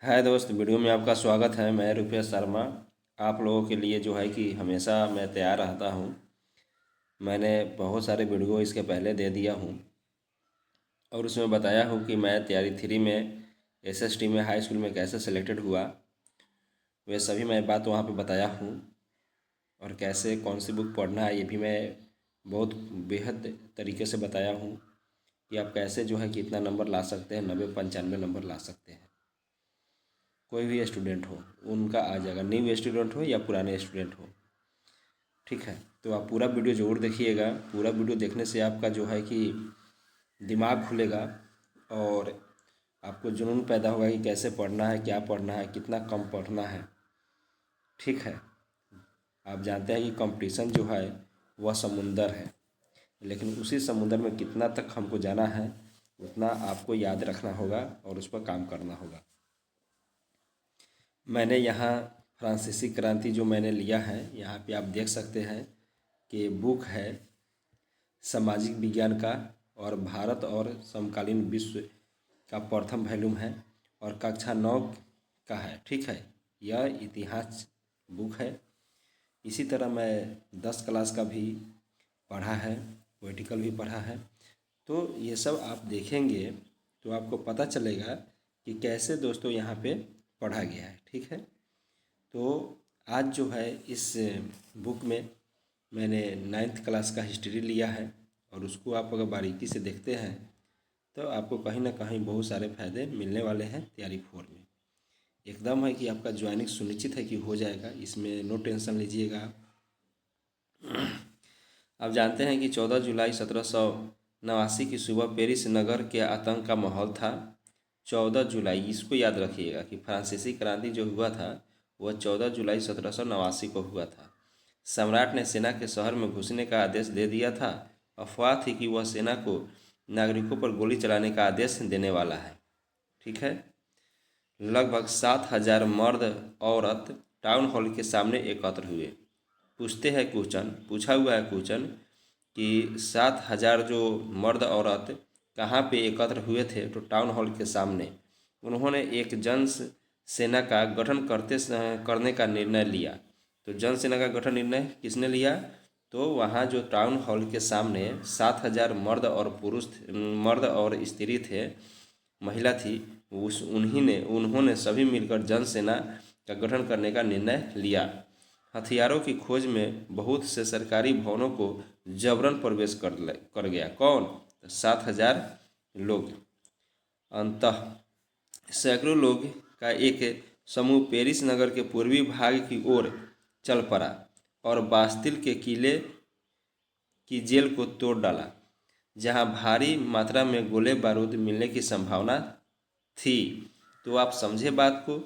हाय दोस्त, वीडियो में आपका स्वागत है। मैं रुपेश शर्मा आप लोगों के लिए जो है कि हमेशा मैं तैयार रहता हूँ। मैंने बहुत सारे वीडियो इसके पहले दे दिया हूँ और उसमें बताया हूँ कि मैं तैयारी 3 में एसएसटी में हाई स्कूल में कैसे सिलेक्टेड हुआ। वे सभी मैं बात वहाँ पे बताया हूँ और कैसे कौन सी बुक पढ़ना है ये भी मैं बहुत बेहद तरीके से बताया हूँ कि आप कैसे जो है कि इतना नंबर ला सकते हैं, 90-95 नंबर ला सकते हैं। कोई भी स्टूडेंट हो उनका आ जाएगा, न्यू स्टूडेंट हो या पुराने स्टूडेंट हो। ठीक है, तो आप पूरा वीडियो ज़रूर देखिएगा। पूरा वीडियो देखने से आपका जो है कि दिमाग खुलेगा और आपको जुनून पैदा होगा कि कैसे पढ़ना है, क्या पढ़ना है, कितना कम पढ़ना है। ठीक है, आप जानते हैं कि कंपटीशन जो है वह समुंदर है, लेकिन उसी समुंदर में कितना तक हमको जाना है उतना आपको याद रखना होगा और उस पर काम करना होगा। मैंने यहाँ फ्रांसीसी क्रांति जो मैंने लिया है, यहाँ पे आप देख सकते हैं कि बुक है सामाजिक विज्ञान का और भारत और समकालीन विश्व का प्रथम वॉल्यूम है और कक्षा 9 का है। ठीक है, यह इतिहास बुक है। इसी तरह मैं 10 क्लास का भी पढ़ा है, पोलिटिकल भी पढ़ा है। तो ये सब आप देखेंगे तो आपको पता चलेगा कि कैसे दोस्तों यहाँ पे पढ़ा गया है। ठीक है, तो आज जो है इस बुक में मैंने 9th क्लास का हिस्ट्री लिया है और उसको आप अगर बारीकी से देखते हैं तो आपको कहीं ना कहीं बहुत सारे फ़ायदे मिलने वाले हैं। तैयारी 4 में एकदम है कि आपका ज्वाइनिंग सुनिश्चित है कि हो जाएगा, इसमें नो टेंशन लीजिएगा। आप जानते हैं कि 14 जुलाई 1789 की सुबह पेरिस नगर के आतंक का माहौल था। 14 जुलाई, इसको याद रखिएगा कि फ्रांसीसी क्रांति जो हुआ था वह 14 जुलाई 1789 को हुआ था। सम्राट ने सेना के शहर में घुसने का आदेश दे दिया था। अफवाह थी कि वह सेना को नागरिकों पर गोली चलाने का आदेश देने वाला है। ठीक है, लगभग 7,000 मर्द औरत टाउन हॉल के सामने एकत्र हुए। पूछा हुआ है क्वेश्चन कि 7,000 जो मर्द औरत कहाँ पे एकत्र हुए थे, तो टाउन हॉल के सामने। उन्होंने एक जन सेना का गठन करने का निर्णय लिया। तो जन सेना का गठन निर्णय किसने लिया? तो वहाँ जो टाउन हॉल के सामने 7,000 मर्द और स्त्री थे, महिला थी, उन्होंने सभी मिलकर जन सेना का गठन करने का निर्णय लिया। हथियारों की खोज में बहुत से सरकारी भवनों को जबरन प्रवेश कर गया। कौन? 7,000 लोग। अंततः सैकड़ों लोग का एक समूह पेरिस नगर के पूर्वी भाग की ओर चल पड़ा और बास्तिल के किले की जेल को तोड़ डाला, जहां भारी मात्रा में गोले बारूद मिलने की संभावना थी। तो आप समझे बात को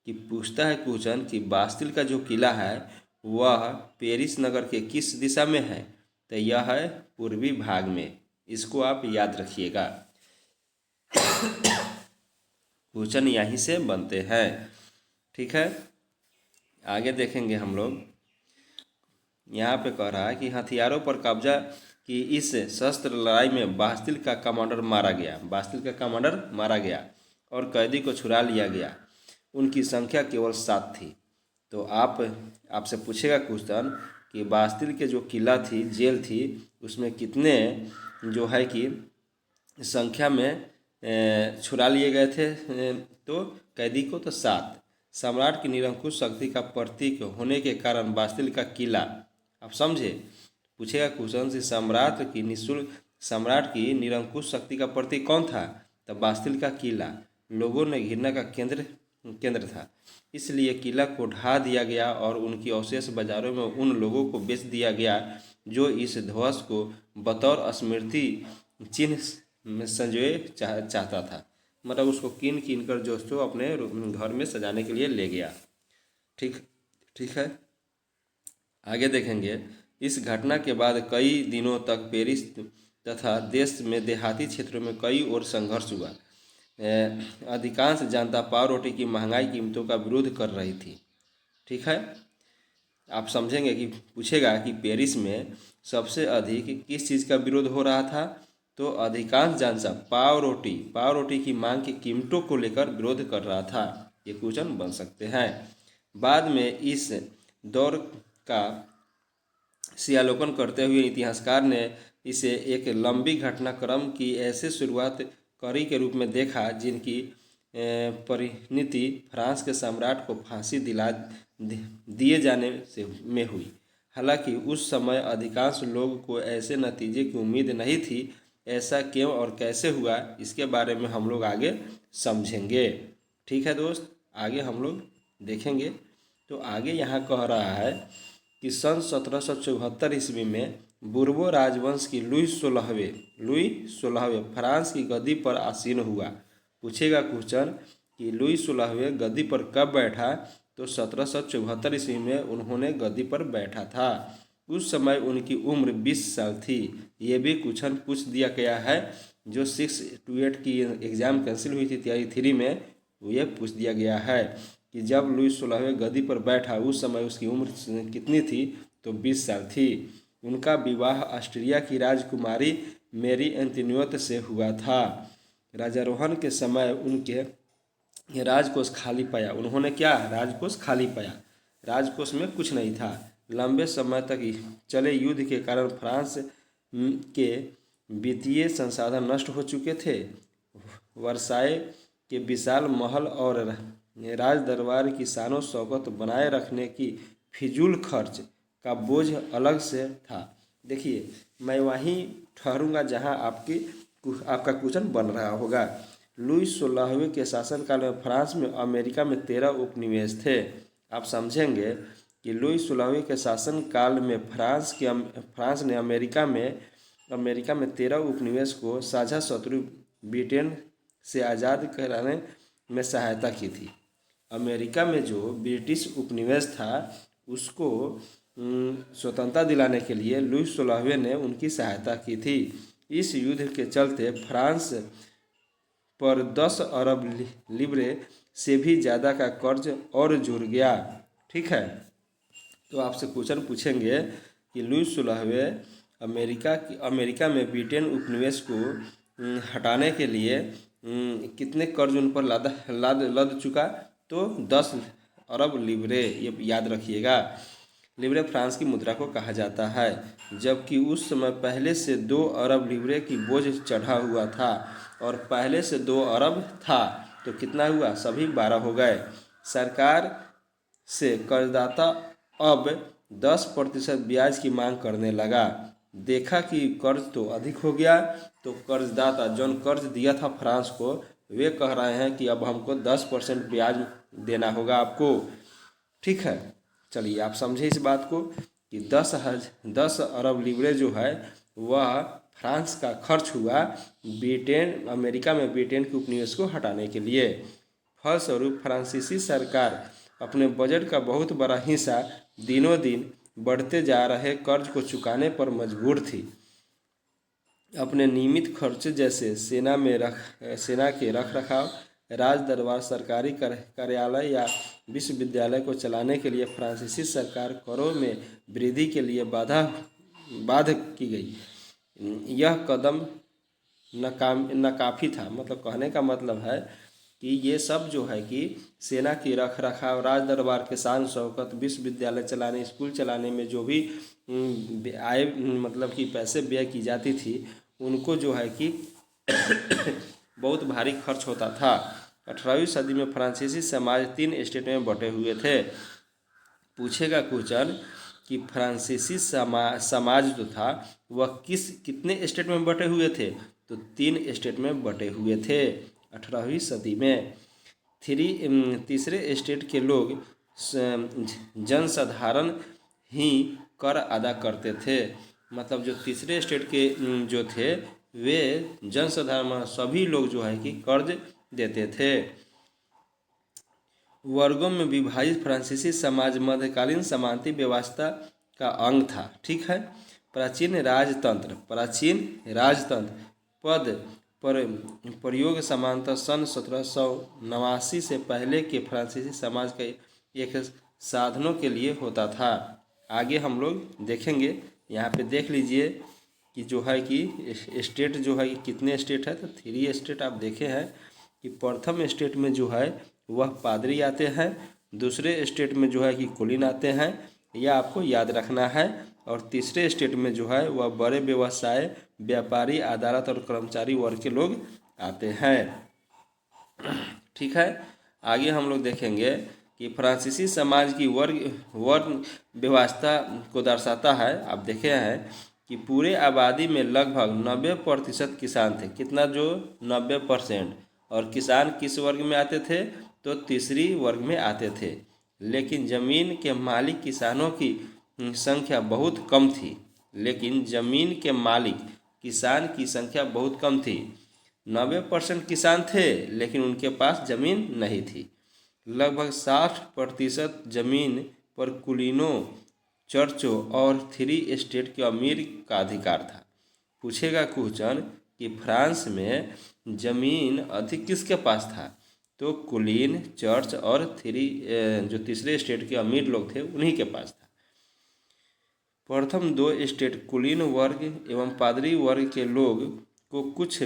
कि पूछता है क्वेश्चन कि बास्तिल का जो किला है वह पेरिस नगर के किस दिशा में है? तो यह है पूर्वी भाग में। इसको आप याद रखिएगा, क्वेश्चन यहीं से बनते हैं। ठीक है, आगे देखेंगे हम लोग। यहाँ पे कह रहा है कि हथियारों पर कब्जा की इस शस्त्र लड़ाई में बास्तिल का कमांडर मारा गया और कैदी को छुड़ा लिया गया। उनकी संख्या केवल 7 थी। तो आपसे पूछेगा क्वेश्चन कि बास्तिल के जो किला थी, जेल थी, उसमें कितने जो है कि संख्या में छुड़ा लिए गए थे? तो कैदी को तो 7। सम्राट की निरंकुश शक्ति का प्रतीक होने के कारण बास्तिल का किला, आप समझे, पूछेगा क्वेश्चन से सम्राट की निरंकुश शक्ति का प्रतीक कौन था? तो बास्तिल का किला लोगों ने घृणा का केंद्र था, इसलिए किला को ढा दिया गया और उनकी अवशेष बाजारों में उन लोगों को बेच दिया गया जो इस ध्वज को बतौर स्मृति चिन्ह में संजोए चाहता था। मतलब उसको कीन कर जो अपने घर में सजाने के लिए ले गया। ठीक है, आगे देखेंगे। इस घटना के बाद कई दिनों तक पेरिस तथा देश में देहाती क्षेत्रों में कई और संघर्ष हुआ। अधिकांश जनता पाव रोटी की महंगाई कीमतों का विरोध कर रही थी। ठीक है, आप समझेंगे कि पूछेगा कि पेरिस में सबसे अधिक किस चीज़ का विरोध हो रहा था? तो अधिकांश जनता पाव रोटी की मांग की कीमतों को लेकर विरोध कर रहा था। ये क्वेश्चन बन सकते हैं। बाद में इस दौर का सियालोकन करते हुए इतिहासकार ने इसे एक लंबी घटनाक्रम की ऐसे शुरुआत कड़ी के रूप में देखा जिनकी परिणति फ्रांस के सम्राट को फांसी दिए जाने से में हुई। हालांकि उस समय अधिकांश लोग को ऐसे नतीजे की उम्मीद नहीं थी। ऐसा क्यों और कैसे हुआ, इसके बारे में हम लोग आगे समझेंगे। ठीक है दोस्त, आगे हम लोग देखेंगे। तो आगे यहाँ कह रहा है कि सन 1774 ईस्वी में बुर्बो राजवंश की लुई 16वें फ्रांस की गद्दी पर आसीन हुआ। पूछेगा क्वेश्चन कि लुई 16वें गद्दी पर कब बैठा, तो 1774 ईस्वी में उन्होंने गद्दी पर बैठा था। उस समय उनकी उम्र 20 साल थी। ये भी क्वेश्चन पूछ दिया गया है, जो 6 to 8 की एग्ज़ाम कैंसिल हुई थी तैयारी 3 में, ये पूछ दिया गया है कि जब लुई 16वें गद्दी पर बैठा उस समय उसकी उम्र कितनी थी, तो 20 साल थी। उनका विवाह ऑस्ट्रिया की राजकुमारी मेरी एंटोनियट से हुआ था। राजारोहण के समय उनके राजकोष खाली पाया। उन्होंने क्या, राजकोष खाली पाया। राजकोष में कुछ नहीं था। लंबे समय तक चले युद्ध के कारण फ्रांस के वित्तीय संसाधन नष्ट हो चुके थे। वर्साए के विशाल महल और राज दरबार की शानो शौकत बनाए रखने की फिजूल खर्च का बोझ अलग से था। देखिए, मैं वहीं ठहरूंगा जहां आपका क्वेश्चन बन रहा होगा। लुई 16वें के शासनकाल में फ्रांस में अमेरिका में 13 उपनिवेश थे। आप समझेंगे कि लुई 16वें के शासनकाल में फ्रांस ने अमेरिका में 13 उपनिवेश को साझा शत्रु ब्रिटेन से आज़ाद कराने में सहायता की थी। अमेरिका में जो ब्रिटिश उपनिवेश था उसको स्वतंत्रता दिलाने के लिए लुई 16वें ने उनकी सहायता की थी। इस युद्ध के चलते फ्रांस पर 10 अरब लिब्रे से भी ज़्यादा का कर्ज और जुड़ गया। ठीक है, तो आपसे क्वेश्चन पूछेंगे कि लुई 16वें अमेरिका में ब्रिटेन उपनिवेश को हटाने के लिए कितने कर्ज उन पर लद चुका, तो 10 अरब लिब्रे, ये याद रखिएगा। लिब्रे फ्रांस की मुद्रा को कहा जाता है, जबकि उस समय पहले से 2 अरब लिब्रे की बोझ चढ़ा हुआ था और पहले से 2 अरब था तो कितना हुआ, सभी 12 हो गए। सरकार से कर्जदाता अब 10% ब्याज की मांग करने लगा। देखा कि कर्ज तो अधिक हो गया, तो कर्जदाता जो कर्ज दिया था फ्रांस को, वे कह रहे हैं कि अब हमको 10% ब्याज देना होगा आपको। ठीक है, चलिए आप समझे इस बात को कि 10 अरब लिब्रे जो है वह फ्रांस का खर्च हुआ अमेरिका में ब्रिटेन के उपनिवेश को हटाने के लिए। फलस्वरूप फ्रांसीसी सरकार अपने बजट का बहुत बड़ा हिस्सा दिनों दिन बढ़ते जा रहे कर्ज को चुकाने पर मजबूर थी। अपने नियमित खर्चे जैसे सेना के रखरखाव, राज दरबार, सरकारी कार्यालय या विश्वविद्यालय को चलाने के लिए फ्रांसीसी सरकार करों में वृद्धि के लिए बाध्य की गई। यह कदम नाकाफी था। मतलब कहने का मतलब है कि ये सब जो है कि सेना की रखरखाव, राज दरबार के शान शौकत, विश्वविद्यालय चलाने, स्कूल चलाने में जो भी आय मतलब कि पैसे व्यय की जाती थी, उनको जो है कि बहुत भारी खर्च होता था। 18वीं सदी में फ्रांसीसी समाज 3 स्टेट में बटे हुए थे। पूछेगा क्वेश्चन कि फ्रांसीसी समाज जो था वह कितने स्टेट में बटे हुए थे, तो 3 स्टेट में बटे हुए थे 18वीं सदी में। तीसरे स्टेट के लोग जनसाधारण ही कर अदा करते थे। मतलब जो तीसरे स्टेट के जो थे वे जनसाधारण सभी लोग जो है कि कर्ज देते थे। वर्गों में विभाजित फ्रांसीसी समाज मध्यकालीन सामंती व्यवस्था का अंग था। ठीक है, प्राचीन राजतंत्र पद पर प्रयोग सामान्यतः सन 1789 से पहले के फ्रांसीसी समाज के एक साधनों के लिए होता था। आगे हम लोग देखेंगे। यहाँ पे देख लीजिए कि जो है कि स्टेट जो है कि कितने स्टेट है, तो 3 स्टेट आप देखे हैं कि प्रथम स्टेट में जो है वह पादरी आते हैं। दूसरे स्टेट में जो है कि कुलीन आते हैं, यह आपको याद रखना है। और तीसरे स्टेट में जो है वह बड़े व्यवसाय, व्यापारी, अदालत और कर्मचारी वर्ग के लोग आते हैं। ठीक है, आगे हम लोग देखेंगे कि फ्रांसीसी समाज की वर्ण व्यवस्था को दर्शाता है। आप देखे हैं कि पूरे आबादी में लगभग 90% किसान थे। कितना? जो 90%। और किसान किस वर्ग में आते थे? तो तीसरी वर्ग में आते थे। लेकिन ज़मीन के मालिक किसानों की संख्या बहुत कम थी। लेकिन ज़मीन के मालिक किसान की संख्या बहुत कम थी। 90% किसान थे लेकिन उनके पास ज़मीन नहीं थी। लगभग 60% ज़मीन पर कुलीनों, चर्चों और थ्री स्टेट के अमीर का अधिकार था। पूछेगा क्वेश्चन कि फ्रांस में ज़मीन अधिक किसके पास था? तो कुलीन, चर्च और जो तीसरे स्टेट के अमीर लोग थे उन्हीं के पास था। प्रथम दो स्टेट कुलीन वर्ग एवं पादरी वर्ग के लोग को कुछ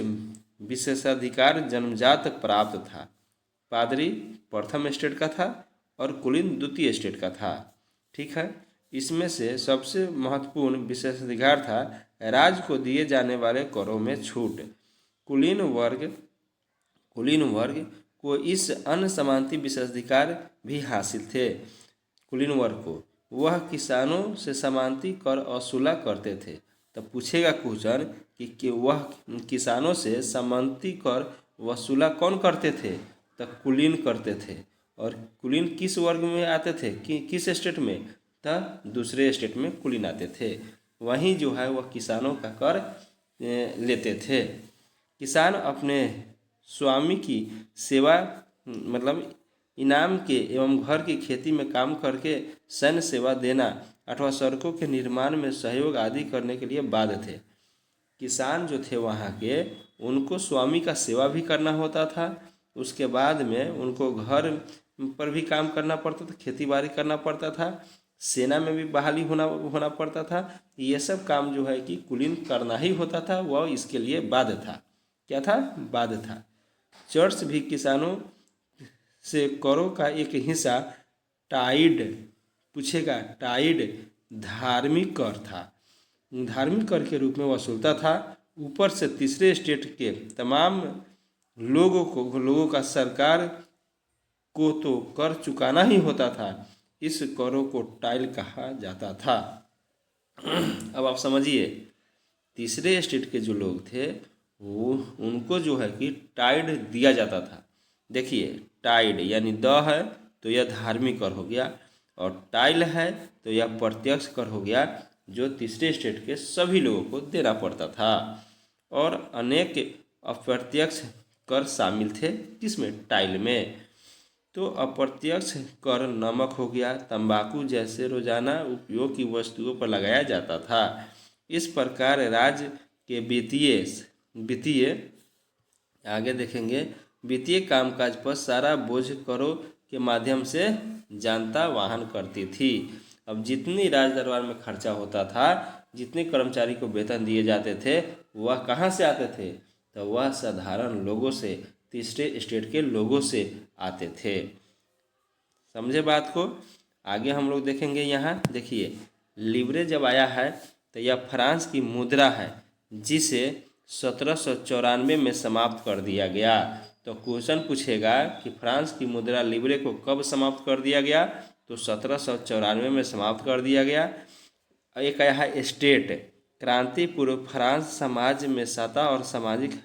विशेषाधिकार जन्मजात प्राप्त था। पादरी प्रथम स्टेट का था और कुलीन द्वितीय स्टेट का था। ठीक है, इसमें से सबसे महत्वपूर्ण विशेषाधिकार था राज्य को दिए जाने वाले करों में छूट। कुलीन वर्ग को इस अन्य समानती विशेषाधिकार भी हासिल थे। कुलीन वर्ग को वह किसानों से समानती कर वसूला करते थे। तब पूछेगा क्वेश्चन कि वह किसानों से समानती कर वसूला कौन करते थे? तो कुलीन करते थे। और कुलीन किस वर्ग में आते थे? किस स्टेट में? तो दूसरे स्टेट में कुलीन आते थे। वहीं जो है वह किसानों का कर लेते थे। किसान अपने स्वामी की सेवा मतलब इनाम के एवं घर की खेती में काम करके सैन्य सेवा देना अथवा सड़कों के निर्माण में सहयोग आदि करने के लिए बाध्य थे। किसान जो थे वहाँ के, उनको स्वामी का सेवा भी करना होता था। उसके बाद में उनको घर पर भी काम करना पड़ता था, खेती बाड़ी करना पड़ता था, सेना में भी बहाली होना पड़ता था। ये सब काम जो है कि कुलीन करना ही होता था, वह इसके लिए बाध्य था। क्या था? बाध्य था। चर्च भी किसानों से करों का एक हिस्सा टाइड, पूछेगा टाइड, धार्मिक कर था, धार्मिक कर के रूप में वसूलता था। ऊपर से तीसरे स्टेट के तमाम लोगों का सरकार को तो कर चुकाना ही होता था। इस करों को टाइल कहा जाता था। अब आप समझिए, तीसरे स्टेट के जो लोग थे वो उनको जो है कि टाइड दिया जाता था। देखिए, टाइड यानी द है तो यह धार्मिक कर हो गया, और टाइल है तो यह प्रत्यक्ष कर हो गया, जो तीसरे स्टेट के सभी लोगों को देना पड़ता था। और अनेक अप्रत्यक्ष कर शामिल थे किसमें? टाइल में। तो अप्रत्यक्ष कर नमक हो गया, तंबाकू जैसे रोजाना उपयोग की वस्तुओं पर लगाया जाता था। इस प्रकार राज्य के वित्तीय आगे देखेंगे, वित्तीय कामकाज पर सारा बोझ करों के माध्यम से जनता वहन करती थी। अब जितनी राज दरबार में खर्चा होता था, जितने कर्मचारी को वेतन दिए जाते थे, वह कहाँ से आते थे? तो वह साधारण लोगों से, तीसरे स्टेट के लोगों से आते थे। समझे बात को? आगे हम लोग देखेंगे। यहाँ देखिए, लिब्रे जब आया है तो यह फ्रांस की मुद्रा है, जिसे 1794 में समाप्त कर दिया गया। तो क्वेश्चन पूछेगा कि फ्रांस की मुद्रा लिब्रे को कब समाप्त कर दिया गया? तो 1794 में समाप्त कर दिया गया। एक आया है स्टेट। क्रांति पूर्व फ्रांस समाज में सत्ता और सामाजिक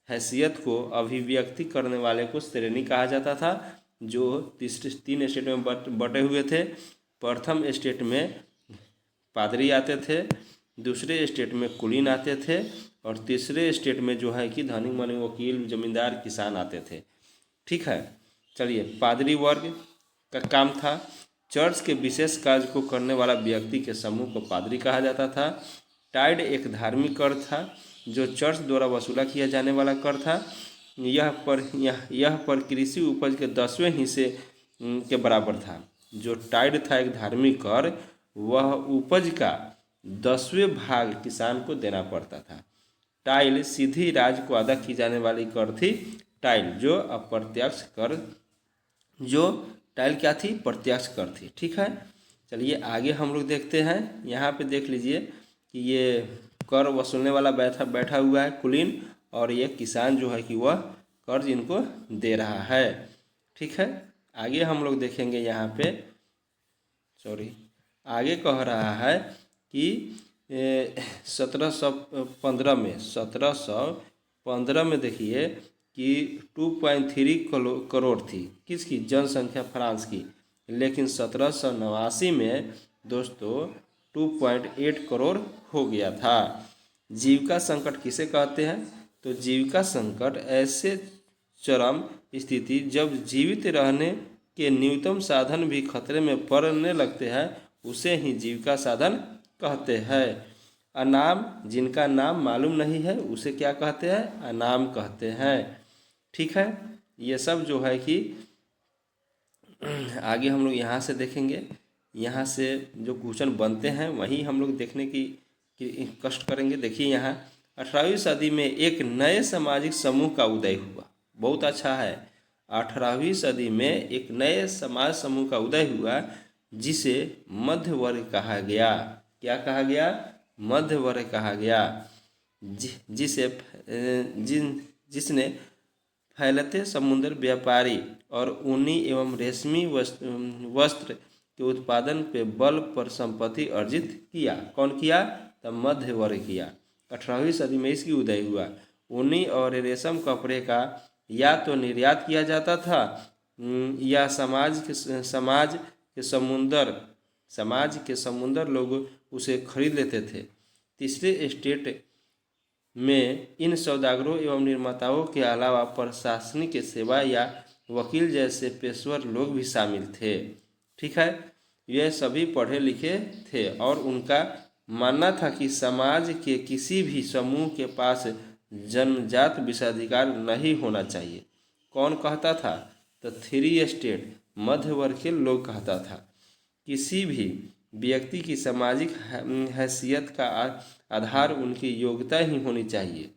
हैसियत को अभिव्यक्ति करने वाले को श्रेणी कहा जाता था, जो तीन स्टेट में बटे हुए थे। प्रथम स्टेट में पादरी आते थे, दूसरे स्टेट में कुलीन आते थे, और तीसरे स्टेट में जो है कि धनी मनी वकील, जमींदार, किसान आते थे। ठीक है, चलिए, पादरी वर्ग का काम था। चर्च के विशेष कार्य को करने वाला व्यक्ति के समूह को पादरी कहा जाता था। टाइड एक धार्मिक कर था जो चर्च द्वारा वसूला किया जाने वाला कर था। यह पर कृषि उपज के 10वें हिस्से के बराबर था। जो टाइड था एक धार्मिक कर, वह उपज का 10वें भाग किसान को देना पड़ता था। टाइल सीधी राज्य को अदा की जाने वाली कर थी। टाइल जो अप्रत्यक्ष कर जो टाइल क्या थी, प्रत्यक्ष कर थी। ठीक है, चलिए आगे हम लोग देखते हैं। यहाँ पे देख लीजिए कि ये कर वसूलने वाला बैठा हुआ है कुलीन, और ये किसान जो है कि वह कर्ज इनको दे रहा है। ठीक है, आगे हम लोग देखेंगे यहाँ पे, सॉरी, आगे कह रहा है कि 1715 में देखिए कि 2.3 करोड़ थी किसकी जनसंख्या, फ्रांस की, लेकिन 1789 में दोस्तों 2.8 करोड़ हो गया था। जीविका संकट किसे कहते हैं? तो जीविका संकट ऐसे चरम स्थिति जब जीवित रहने के न्यूनतम साधन भी खतरे में पड़ने लगते हैं, उसे ही जीविका साधन कहते हैं। अनाम, जिनका नाम मालूम नहीं है उसे क्या कहते हैं? अनाम कहते हैं। ठीक है, ये सब जो है कि आगे हम लोग यहाँ से देखेंगे। यहाँ से जो क्वेश्चन बनते हैं वही हम लोग देखने की कष्ट करेंगे। देखिए यहाँ 18वीं सदी में एक नए सामाजिक समूह का उदय हुआ। बहुत अच्छा है, 18वीं सदी में एक नए समाज समूह का उदय हुआ जिसे मध्य वर्ग कहा गया। क्या कहा गया? मध्य वर्ग कहा गया। जिसने फैलते समुद्र व्यापारी और ऊनी एवं रेशमी वस्त्र के उत्पादन पे बल पर संपत्ति अर्जित किया। कौन किया? तब मध्य वर्ग किया। 18वीं सदी में इसकी उदय हुआ। ऊनी और रेशम कपड़े का या तो निर्यात किया जाता था या समाज के समुंदर लोग उसे खरीद लेते थे। तीसरे स्टेट में इन सौदागरों एवं निर्माताओं के अलावा प्रशासनिक सेवा या वकील जैसे पेशेवर लोग भी शामिल थे। ठीक है, ये सभी पढ़े लिखे थे और उनका मानना था कि समाज के किसी भी समूह के पास जन्मजात विशेषाधिकार नहीं होना चाहिए। कौन कहता था? तो थ्री स्टेट, मध्य वर्ग के लोग कहता था। किसी भी व्यक्ति की सामाजिक हैसियत का आधार उनकी योग्यता ही होनी चाहिए।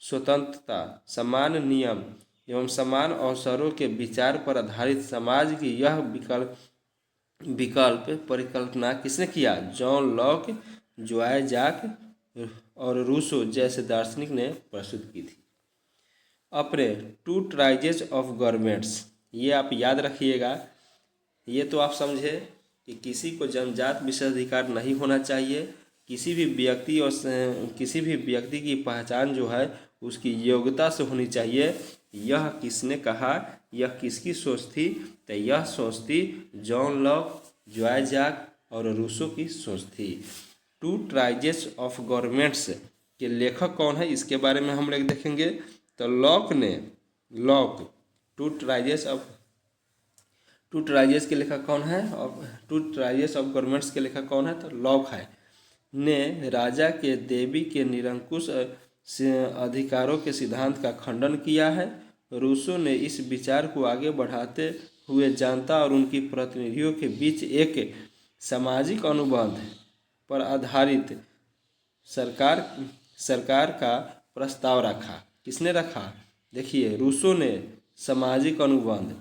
स्वतंत्रता, समान नियम एवं समान अवसरों के विचार पर आधारित समाज की यह विकल्प परिकल्पना किसने किया? जॉन लॉक, ज्वाय जाक और रूसो जैसे दार्शनिक ने प्रस्तुत की थी। अपने टू ट्राइजेस ऑफ गवर्नमेंट्स, ये आप याद रखिएगा। ये तो आप समझे कि किसी को जन्मजात विशेषाधिकार नहीं होना चाहिए। किसी भी व्यक्ति की पहचान जो है उसकी योग्यता से होनी चाहिए। यह किसने कहा? यह किसकी सोच थी? तो यह सोच थी जॉन लॉक, ज्वाय जाक और रूसो की सोच थी। टू ट्राइजेस ऑफ गवर्नमेंट्स के लेखक कौन है, इसके बारे में हम लोग देखेंगे। तो टू ट्राइजेस के लेखक कौन है? और टू ट्राइजेस ऑफ गवर्नमेंट्स के लेखक कौन है? तो लॉक है। ने राजा के देवी के निरंकुश अधिकारों के सिद्धांत का खंडन किया है। रूसो ने इस विचार को आगे बढ़ाते हुए जनता और उनकी प्रतिनिधियों के बीच एक सामाजिक अनुबंध पर आधारित सरकार का प्रस्ताव रखा। किसने रखा? देखिए, रूसो ने सामाजिक अनुबंध।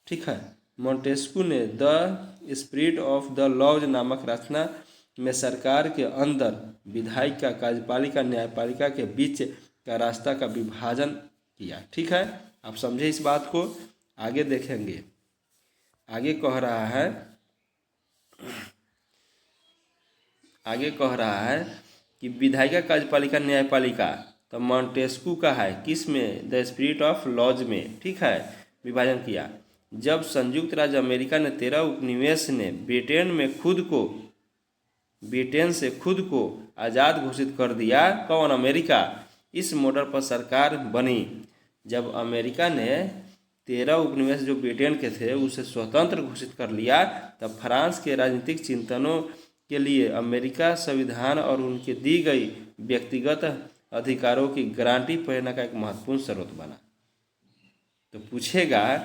ठीक है, मोंटेस्क्यू ने the spirit of the laws नामक रचना में सरकार के अंदर विधायिका, कार्यपालिका, न्यायपालिका के बीच का रास्ता का विभाजन किया। ठीक है, आप समझे इस बात को। आगे देखेंगे, आगे कह रहा है कि विधायिका, कार्यपालिका, न्यायपालिका तो मोंटेस्क्यू का है। किस में? द स्पिरिट ऑफ लॉज में। ठीक है, विभाजन किया। जब संयुक्त राज्य अमेरिका ने 13 उपनिवेश ने ब्रिटेन से खुद को आज़ाद घोषित कर दिया। कौन? अमेरिका। इस मॉडल पर सरकार बनी। जब अमेरिका ने 13 उपनिवेश जो ब्रिटेन के थे उसे स्वतंत्र घोषित कर लिया, तब फ्रांस के राजनीतिक चिंतनों के लिए अमेरिका संविधान और उनके दी गई व्यक्तिगत अधिकारों की गारंटी प्रेरणा का एक महत्वपूर्ण स्रोत बना। तो पूछेगा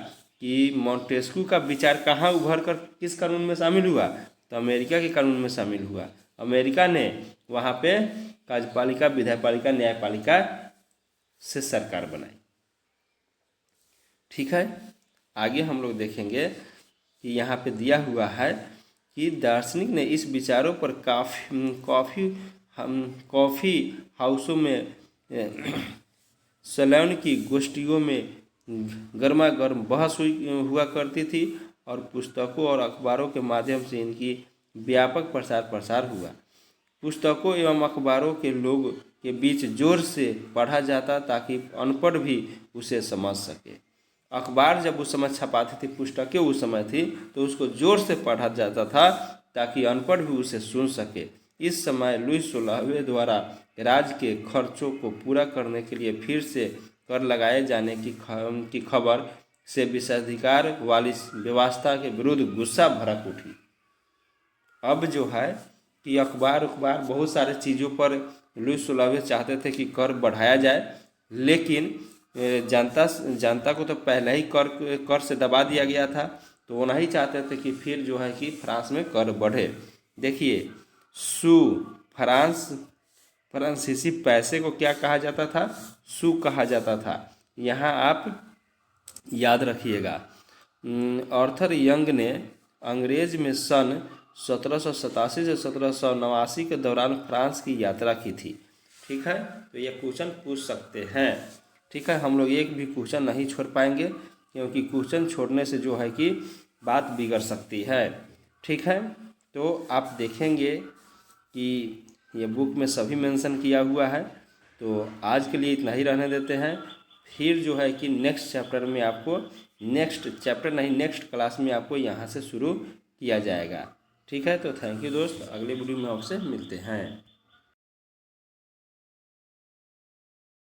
कि मोंटेस्क्यू का विचार कहाँ उभर कर किस कानून में शामिल हुआ? तो अमेरिका के कानून में शामिल हुआ। अमेरिका ने वहाँ पे कार्यपालिका, विधायपालिका, न्यायपालिका से सरकार बनाई। ठीक है, आगे हम लोग देखेंगे कि यहाँ पे दिया हुआ है कि दार्शनिक ने इस विचारों पर कॉफ़ी हाउसों में सैलून की गोष्ठियों में गर्मा गर्म बहस हुआ करती थी और पुस्तकों और अखबारों के माध्यम से इनकी व्यापक प्रसार प्रसार हुआ। पुस्तकों एवं अखबारों के लोग के बीच जोर से पढ़ा जाता ताकि अनपढ़ भी उसे समझ सके। अखबार जब उस समय छपाती थी, पुस्तकें उस समय थी, तो उसको जोर से पढ़ा जाता था ताकि अनपढ़ भी उसे सुन सके। इस समय लुई 16वें द्वारा राज्य के खर्चों को पूरा करने के लिए फिर से कर लगाए जाने की खबर से विशेषाधिकार वाली व्यवस्था के विरुद्ध गुस्सा भड़क उठी। अब जो है कि अखबार बहुत सारे चीज़ों पर लुई 16वें चाहते थे कि कर बढ़ाया जाए, लेकिन जनता को तो पहले ही कर से दबा दिया गया था, तो वो नहीं चाहते थे कि फिर जो है कि फ्रांस में कर बढ़े। देखिए, सू फ्रांसीसी पैसे को क्या कहा जाता था? सू कहा जाता था। यहाँ आप याद रखिएगा। आर्थर यंग ने अंग्रेज में सन 1787 से 1789 के दौरान फ्रांस की यात्रा की थी। ठीक है, तो ये क्वेश्चन पूछ सकते हैं। ठीक है, हम लोग एक भी क्वेश्चन नहीं छोड़ पाएंगे, क्योंकि क्वेश्चन छोड़ने से जो है कि बात बिगड़ सकती है। ठीक है, तो आप देखेंगे कि ये बुक में सभी मेंशन किया हुआ है। तो आज के लिए इतना ही रहने देते हैं। फिर जो है कि नेक्स्ट क्लास में आपको यहाँ से शुरू किया जाएगा। ठीक है, तो थैंक यू दोस्त, अगले वीडियो में आपसे मिलते हैं।